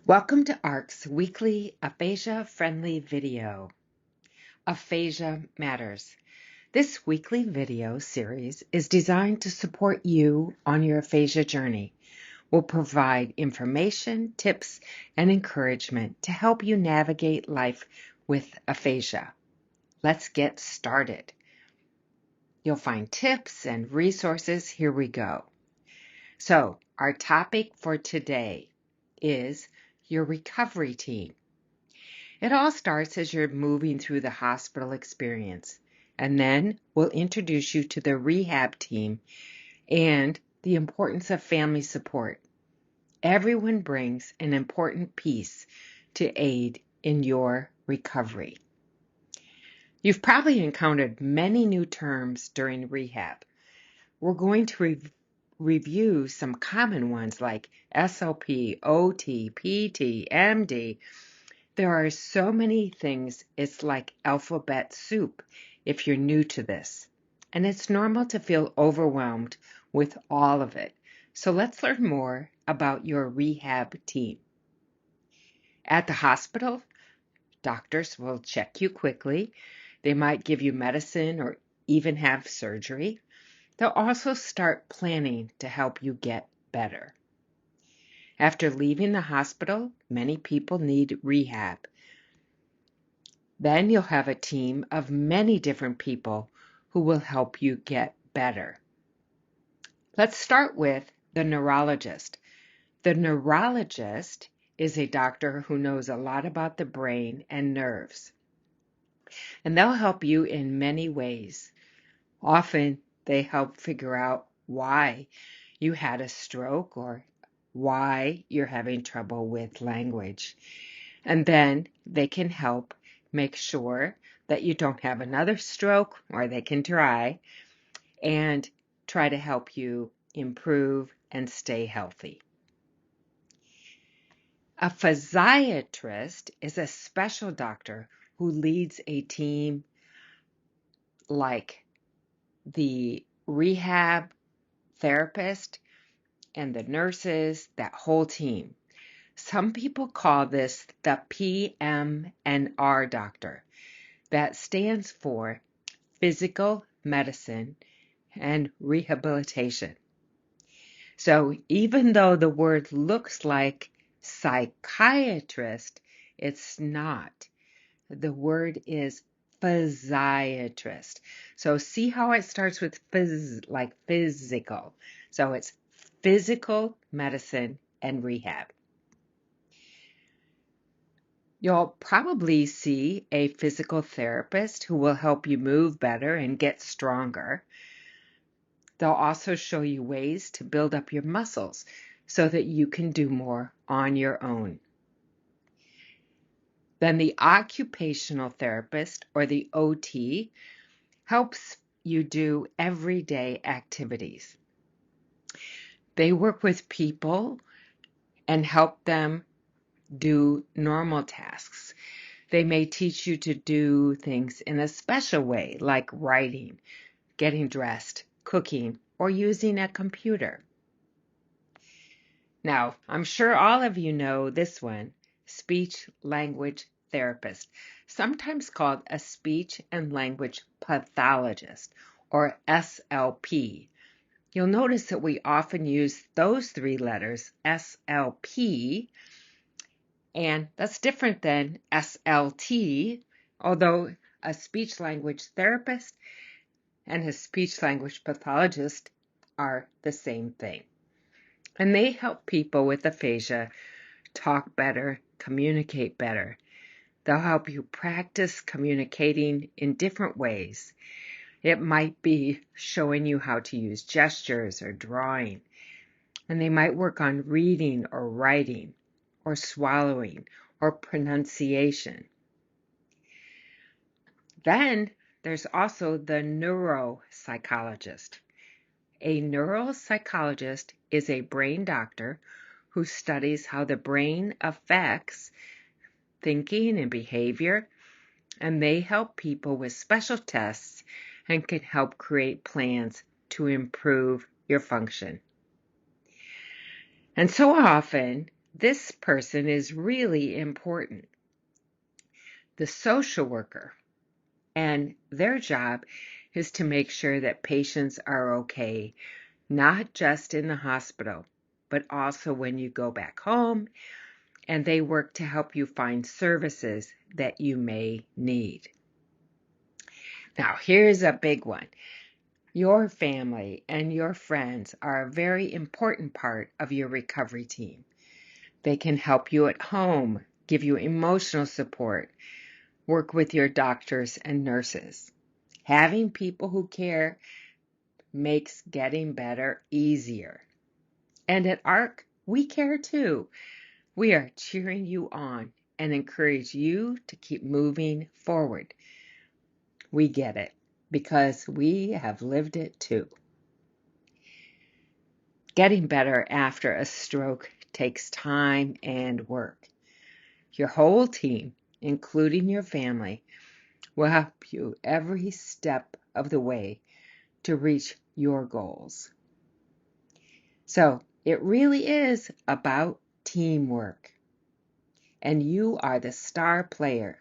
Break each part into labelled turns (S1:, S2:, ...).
S1: Welcome to ARC's weekly aphasia-friendly video. Aphasia Matters. This weekly video series is designed to support you on your aphasia journey. We'll provide information, tips, and encouragement to help you navigate life with aphasia. Let's get started. You'll find tips and resources. Here we go. So, our topic for today is your recovery team. It all starts as you're moving through the hospital experience, and then we'll introduce you to the rehab team and the importance of family support. Everyone brings an important piece to aid in your recovery. You've probably encountered many new terms during rehab. We're going to review some common ones like SLP, OT, PT, MD. There are so many things, it's like alphabet soup if you're new to this. And it's normal to feel overwhelmed with all of it. So let's learn more about your rehab team. At the hospital, doctors will check you quickly. They might give you medicine or even have surgery. They'll also start planning to help you get better. After leaving the hospital, many people need rehab. Then you'll have a team of many different people who will help you get better. Let's start with the neurologist. The neurologist is a doctor who knows a lot about the brain and nerves. And they'll help you in many ways. Often they help figure out why you had a stroke or why you're having trouble with language. And then they can help make sure that you don't have another stroke, or they can try to help you improve and stay healthy. A physiatrist is a special doctor who leads a team like the rehab therapist and the nurses, that whole team. Some people call this the PM&R doctor. That stands for physical medicine and rehabilitation. So even though the word looks like psychiatrist, it's not. The word is physiatrist. So see how it starts with like physical. So it's physical medicine and rehab. You'll probably see a physical therapist who will help you move better and get stronger. They'll also show you ways to build up your muscles so that you can do more on your own. Then the occupational therapist, or the OT, helps you do everyday activities. They work with people and help them do normal tasks. They may teach you to do things in a special way, like writing, getting dressed, cooking, or using a computer. Now, I'm sure all of you know this one, speech language therapist, sometimes called a speech and language pathologist, or SLP. You'll notice that we often use those three letters, SLP, and that's different than SLT, although a speech language therapist and a speech language pathologist are the same thing. And they help people with aphasia talk better, communicate better. They'll help you practice communicating in different ways. It might be showing you how to use gestures or drawing. And they might work on reading or writing or swallowing or pronunciation. Then there's also the neuropsychologist. A neuropsychologist is a brain doctor who studies how the brain affects thinking and behavior, and they help people with special tests and can help create plans to improve your function. And so often, This person is really important. The social worker, and their job is to make sure that patients are okay, not just in the hospital, but also when you go back home, and they work to help you find services that you may need. Now, here's a big one. Your family and your friends are a very important part of your recovery team. They can help you at home, give you emotional support, work with your doctors and nurses. Having people who care makes getting better easier. And at ARC, we care too. We are cheering you on and encourage you to keep moving forward. We get it because we have lived it too. Getting better after a stroke takes time and work. Your whole team, including your family, will help you every step of the way to reach your goals. So it really is about teamwork. And you are the star player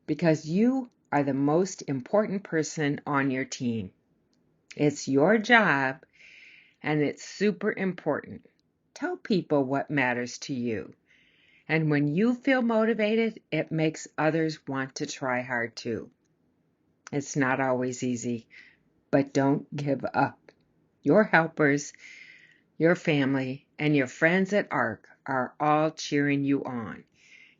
S1: because you are the most important person on your team. It's your job and it's super important. Tell people what matters to you. And when you feel motivated, it makes others want to try hard too. It's not always easy, but don't give up. Your helpers, your family, and your friends at ARC are all cheering you on.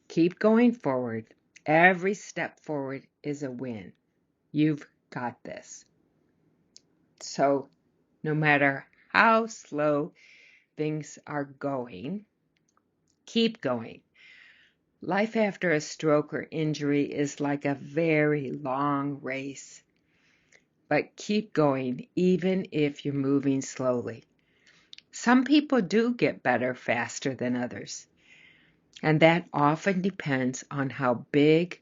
S1: Keep going forward. Every step forward is a win. You've got this. So, no matter how slow things are going, keep going. Life after a stroke or injury is like a very long race. But keep going even if you're moving slowly. Some people do get better faster than others. And that often depends on how big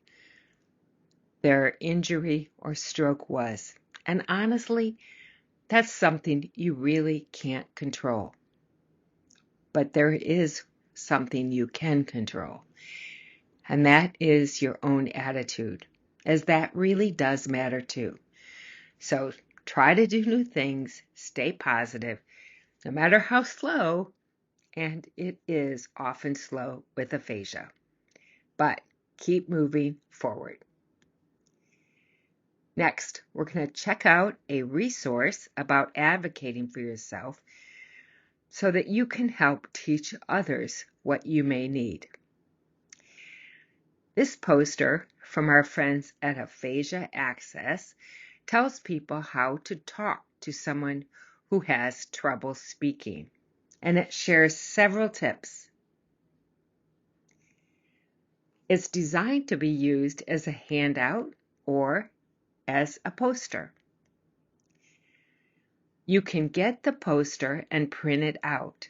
S1: their injury or stroke was. And honestly, that's something you really can't control. But there is something you can control. And that is your own attitude, as that really does matter too. So try to do new things, stay positive, no matter how slow, and it is often slow with aphasia. But keep moving forward. Next, we're going to check out a resource about advocating for yourself so that you can help teach others what you may need. This poster from our friends at Aphasia Access tells people how to talk to someone who has trouble speaking, and it shares several tips. It's designed to be used as a handout or as a poster. You can get the poster and print it out.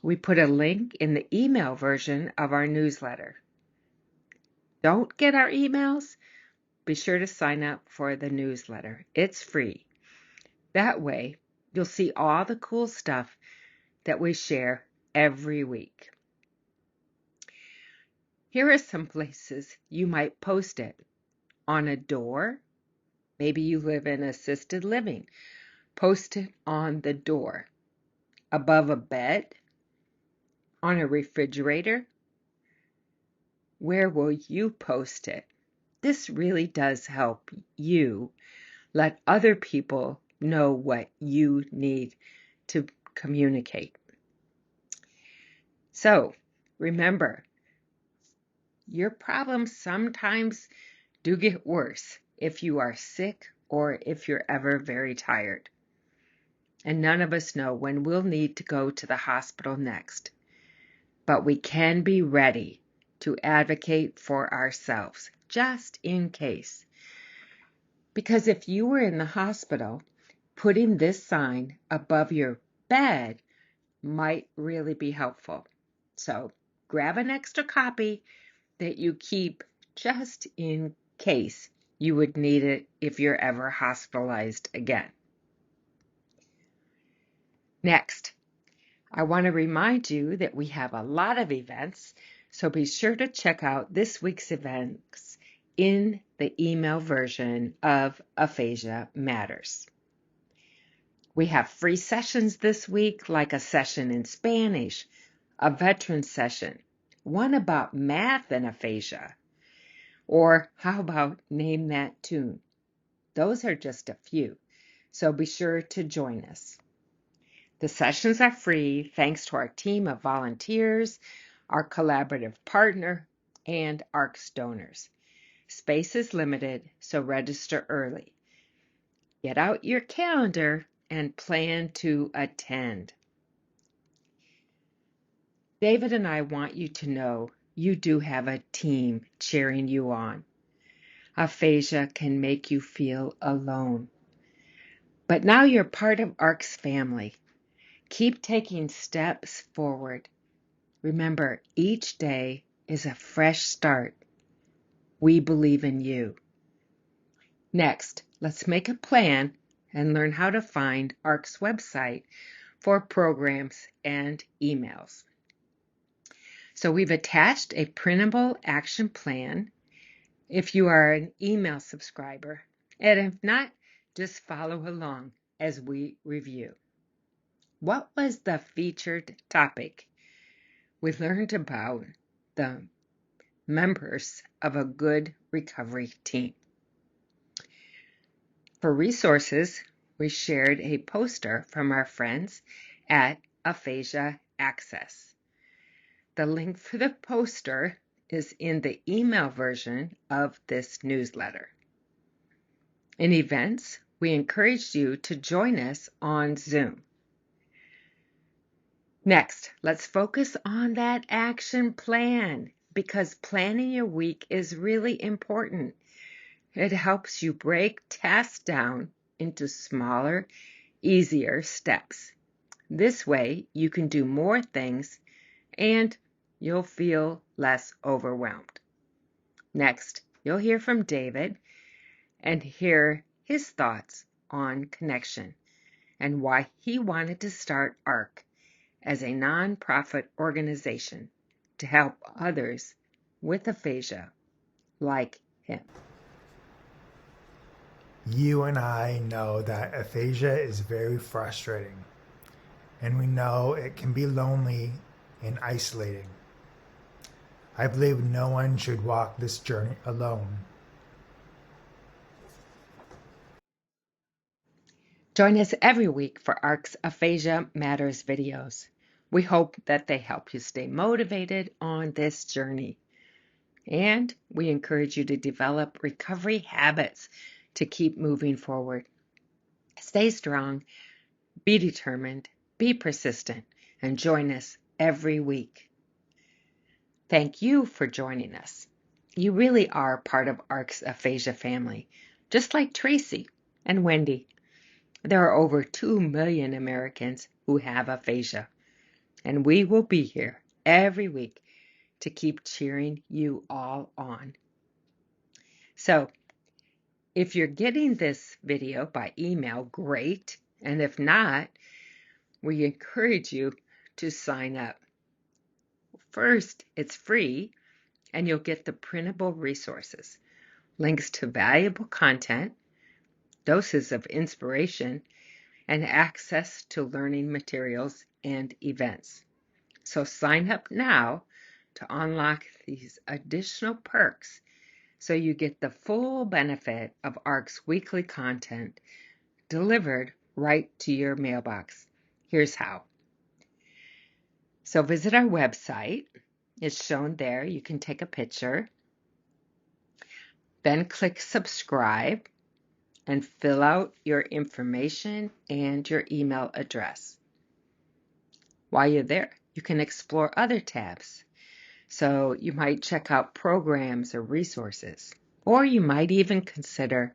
S1: We put a link in the email version of our newsletter. Don't get our emails? Be sure to sign up for the newsletter. It's free. That way, you'll see all the cool stuff that we share every week. Here are some places you might post it. On a door. Maybe you live in assisted living. Post it on the door. Above a bed. On a refrigerator. Where will you post it? This really does help you let other people know what you need to communicate. So, remember, your problems sometimes do get worse if you are sick or if you're ever very tired. And none of us know when we'll need to go to the hospital next. But we can be ready to advocate for ourselves, just in case. Because if you were in the hospital, putting this sign above your bed might really be helpful. So grab an extra copy that you keep just in case you would need it if you're ever hospitalized again. Next, I want to remind you that we have a lot of events, so be sure to check out this week's events in the email version of Aphasia Matters. We have free sessions this week, like a session in Spanish, a veteran session, one about math and aphasia, or how about Name That Tune? Those are just a few, so be sure to join us. The sessions are free thanks to our team of volunteers, our collaborative partner, and ARCS donors. Space is limited, so register early. Get out your calendar and plan to attend. David and I want you to know you do have a team cheering you on. Aphasia can make you feel alone. But now you're part of ARC's family. Keep taking steps forward. Remember, each day is a fresh start. We believe in you. Next, let's make a plan and learn how to find ARC's website for programs and emails. So we've attached a printable action plan if you are an email subscriber, and if not, just follow along as we review. What was the featured topic? We learned about the members of a good recovery team. For resources, we shared a poster from our friends at Aphasia Access. The link for the poster is in the email version of this newsletter. In events, we encouraged you to join us on Zoom. Next, let's focus on that action plan, because planning your week is really important. It helps you break tasks down into smaller, easier steps. This way, you can do more things and you'll feel less overwhelmed. Next, you'll hear from David and hear his thoughts on connection and why he wanted to start ARC as a nonprofit organization to help others with aphasia like him.
S2: You and I know that aphasia is very frustrating, and we know it can be lonely and isolating. I believe no one should walk this journey alone.
S1: Join us every week for ARC's Aphasia Matters videos. We hope that they help you stay motivated on this journey. And we encourage you to develop recovery habits to keep moving forward. Stay strong, be determined, be persistent, and join us every week. Thank you for joining us. You really are part of ARC's Aphasia family, just like Tracy and Wendy. There are over 2 million Americans who have aphasia, and we will be here every week to keep cheering you all on. So, if you're getting this video by email, great. And if not, we encourage you to sign up. First, it's free, and you'll get the printable resources, links to valuable content, doses of inspiration, and access to learning materials and events. So sign up now to unlock these additional perks so you get the full benefit of ARC's weekly content delivered right to your mailbox. Here's how. So visit our website. It's shown there. You can take a picture. Then click subscribe and fill out your information and your email address. While you're there, you can explore other tabs. So you might check out programs or resources, or you might even consider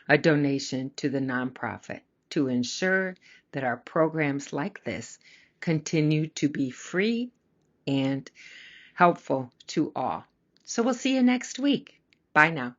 S1: a donation to the nonprofit to ensure that our programs like this continue to be free and helpful to all. So we'll see you next week. Bye now.